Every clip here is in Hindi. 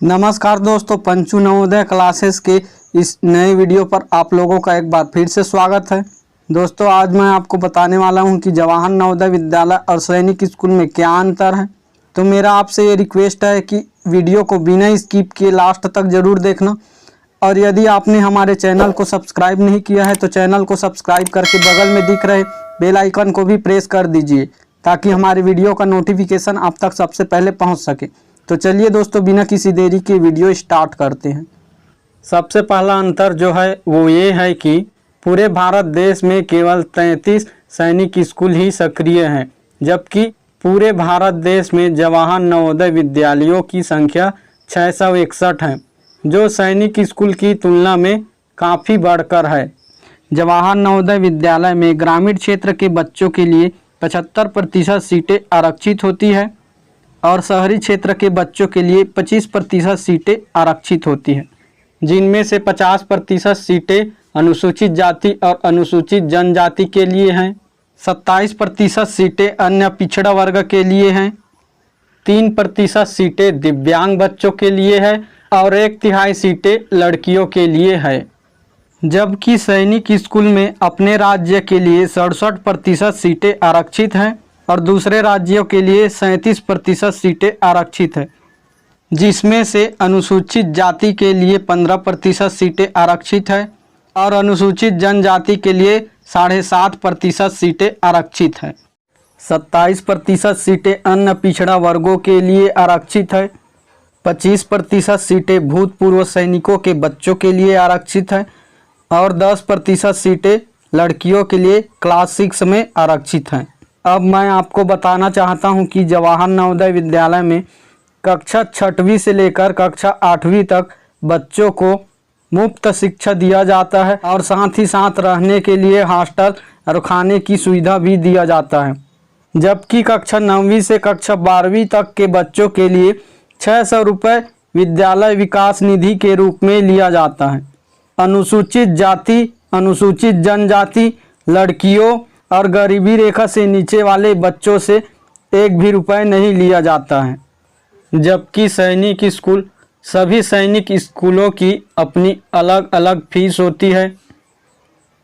नमस्कार दोस्तों, पंचू नवोदय क्लासेस के इस नए वीडियो पर आप लोगों का एक बार फिर से स्वागत है। दोस्तों, आज मैं आपको बताने वाला हूं कि जवाहर नवोदय विद्यालय और सैनिक स्कूल में क्या अंतर है। तो मेरा आपसे ये रिक्वेस्ट है कि वीडियो को बिना स्किप किए लास्ट तक ज़रूर देखना, और यदि आपने हमारे चैनल को सब्सक्राइब नहीं किया है तो चैनल को सब्सक्राइब करके बगल में दिख रहे बेल आइकन को भी प्रेस कर दीजिए, ताकि हमारे वीडियो का नोटिफिकेशन आप तक सबसे पहले पहुंच सके। तो चलिए दोस्तों, बिना किसी देरी के वीडियो स्टार्ट करते हैं। सबसे पहला अंतर जो है वो ये है कि पूरे भारत देश में केवल 33 सैनिक स्कूल ही सक्रिय हैं, जबकि पूरे भारत देश में जवाहर नवोदय विद्यालयों की संख्या 661 है, जो सैनिक स्कूल की तुलना में काफ़ी बढ़कर है। जवाहर नवोदय विद्यालय में ग्रामीण क्षेत्र के बच्चों के लिए 75% सीटें आरक्षित होती है और शहरी क्षेत्र के बच्चों के लिए 25% सीटें आरक्षित होती हैं, जिनमें से 50% सीटें अनुसूचित जाति और अनुसूचित जनजाति के लिए हैं, 27% सीटें अन्य पिछड़ा वर्ग के लिए हैं, 3% सीटें दिव्यांग बच्चों के लिए है और 1/3 सीटें लड़कियों के लिए है। जबकि सैनिक स्कूल में अपने राज्य के लिए 67% सीटें आरक्षित हैं और दूसरे राज्यों के लिए 37% सीटें आरक्षित है, जिसमें से अनुसूचित जाति के लिए 15% सीटें आरक्षित है और अनुसूचित जनजाति के लिए 7.5% सीटें आरक्षित है। 27% सीटें अन्य पिछड़ा वर्गों के लिए आरक्षित है, 25% सीटें भूतपूर्व सैनिकों के बच्चों के लिए आरक्षित है और 10% सीटें लड़कियों के लिए क्लास 6 में आरक्षित हैं। अब मैं आपको बताना चाहता हूं कि जवाहर नवोदय विद्यालय में कक्षा 6वीं से लेकर कक्षा 8वीं तक बच्चों को मुफ्त शिक्षा दिया जाता है और साथ ही साथ रहने के लिए हॉस्टल और खाने की सुविधा भी दिया जाता है। जबकि कक्षा 9वीं से कक्षा 12वीं तक के बच्चों के लिए 600 रुपये विद्यालय विकास निधि के रूप में लिया जाता है। अनुसूचित जाति, अनुसूचित जनजाति, लड़कियों और गरीबी रेखा से नीचे वाले बच्चों से एक भी रुपए नहीं लिया जाता है। जबकि सैनिक स्कूल, सभी सैनिक स्कूलों की अपनी अलग अलग फीस होती है।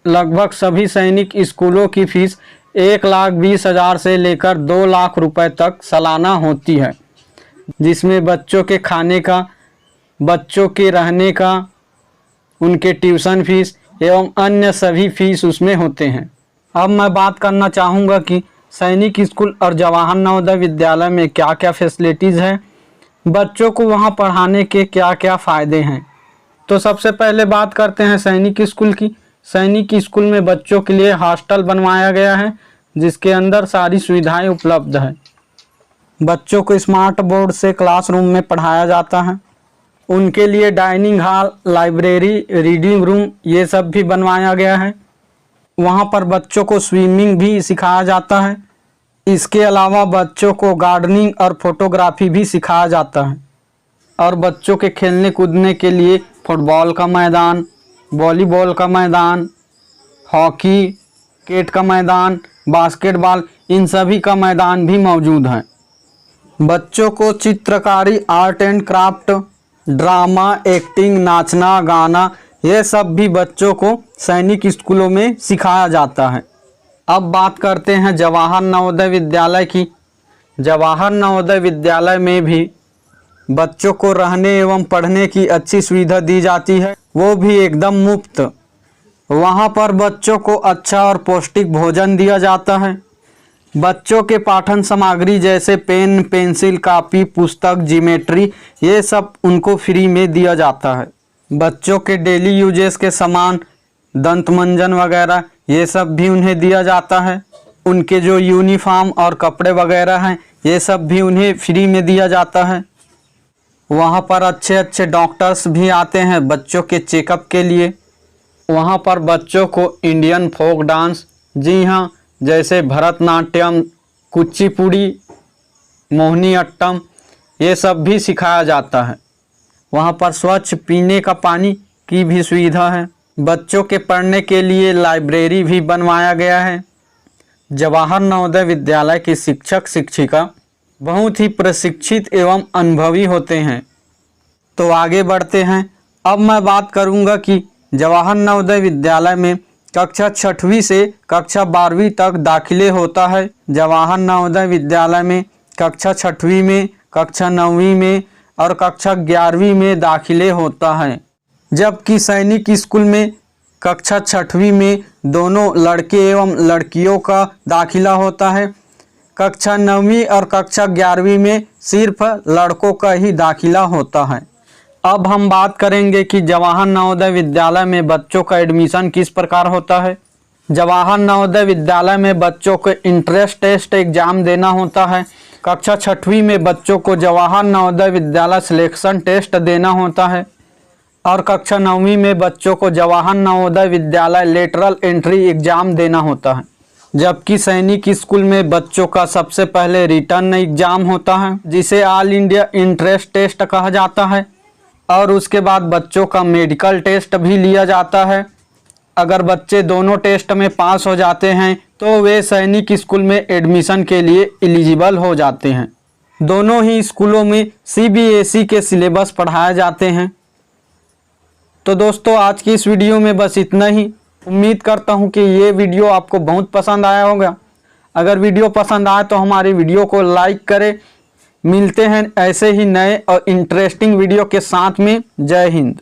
लगभग सभी सैनिक स्कूलों की फीस 1,20,000 से लेकर 2 लाख रुपए तक सालाना होती है, जिसमें बच्चों के खाने का, बच्चों के रहने का, उनके ट्यूशन फीस एवं अन्य सभी फीस उसमें होते हैं। अब मैं बात करना चाहूँगा कि सैनिक स्कूल और जवाहर नवोदय विद्यालय में क्या क्या फैसिलिटीज़ हैं, बच्चों को वहाँ पढ़ाने के क्या क्या फ़ायदे हैं। तो सबसे पहले बात करते हैं सैनिक स्कूल की। सैनिक स्कूल में बच्चों के लिए हॉस्टल बनवाया गया है, जिसके अंदर सारी सुविधाएं उपलब्ध है। बच्चों को स्मार्ट बोर्ड से क्लासरूम में पढ़ाया जाता है। उनके लिए dining hall, library, reading room ये सब भी बनवाया गया है। वहाँ पर बच्चों को स्विमिंग भी सिखाया जाता है। इसके अलावा बच्चों को गार्डनिंग और फोटोग्राफी भी सिखाया जाता है। और बच्चों के खेलने कूदने के लिए फुटबॉल का मैदान, वॉलीबॉल का मैदान, हॉकी, क्रिकेट का मैदान, बास्केटबॉल, इन सभी का मैदान भी मौजूद है। बच्चों को चित्रकारी, art and craft, drama, acting, नाचना, गाना, ये सब भी बच्चों को सैनिक स्कूलों में सिखाया जाता है। अब बात करते हैं जवाहर नवोदय विद्यालय की। जवाहर नवोदय विद्यालय में भी बच्चों को रहने एवं पढ़ने की अच्छी सुविधा दी जाती है, वो भी एकदम मुफ्त। वहाँ पर बच्चों को अच्छा और पौष्टिक भोजन दिया जाता है। बच्चों के पाठन सामग्री जैसे पेन, पेंसिल, कापी, पुस्तक, ज्योमेट्री, ये सब उनको फ्री में दिया जाता है। बच्चों के डेली यूजेस के सामान, दंत मंजन वगैरह, ये सब भी उन्हें दिया जाता है। उनके जो यूनिफॉर्म और कपड़े वगैरह हैं, ये सब भी उन्हें फ्री में दिया जाता है। वहाँ पर अच्छे अच्छे डॉक्टर्स भी आते हैं बच्चों के चेकअप के लिए। वहाँ पर बच्चों को इंडियन फोक डांस, जी हाँ, जैसे भरतनाट्यम, कुचिपुड़ी, मोहिनी अट्टम, ये सब भी सिखाया जाता है। वहाँ पर स्वच्छ पीने का पानी की भी सुविधा है। बच्चों के पढ़ने के लिए लाइब्रेरी भी बनवाया गया है। जवाहर नवोदय विद्यालय के शिक्षक शिक्षिका बहुत ही प्रशिक्षित एवं अनुभवी होते हैं। तो आगे बढ़ते हैं। अब मैं बात करूंगा कि जवाहर नवोदय विद्यालय में कक्षा 6वीं से कक्षा 12वीं तक दाखिले होता है। जवाहर नवोदय विद्यालय में कक्षा 6वीं में, कक्षा 9वीं में और कक्षा 11वीं में दाखिले होता है। जबकि सैनिक स्कूल में कक्षा 6वीं में दोनों लड़के एवं लड़कियों का दाखिला होता है। कक्षा 9वीं और कक्षा 11वीं में सिर्फ लड़कों का ही दाखिला होता है। अब हम बात करेंगे कि जवाहर नवोदय विद्यालय में बच्चों का एडमिशन किस प्रकार होता है। जवाहर नवोदय विद्यालय में बच्चों को इंट्रेंस टेस्ट एग्जाम देना होता है। कक्षा 6वीं में बच्चों को जवाहर नवोदय विद्यालय सिलेक्शन टेस्ट देना होता है और कक्षा 9वीं में बच्चों को Jawahar Navodaya Vidyalaya lateral entry exam देना होता है। जबकि सैनिक स्कूल में बच्चों का सबसे पहले रिटर्न एग्जाम होता है, जिसे ऑल इंडिया एंट्रेंस टेस्ट कहा जाता है, और उसके बाद बच्चों का मेडिकल टेस्ट भी लिया जाता है। अगर बच्चे दोनों टेस्ट में पास हो जाते हैं तो वे सैनिक स्कूल में एडमिशन के लिए एलिजिबल हो जाते हैं। दोनों ही स्कूलों में CBSE के सिलेबस पढ़ाए जाते हैं। तो दोस्तों, आज की इस वीडियो में बस इतना ही। उम्मीद करता हूं कि ये वीडियो आपको बहुत पसंद आया होगा। अगर वीडियो पसंद आए तो हमारी वीडियो को लाइक करें। मिलते हैं ऐसे ही नए और इंटरेस्टिंग वीडियो के साथ में। जय हिंद।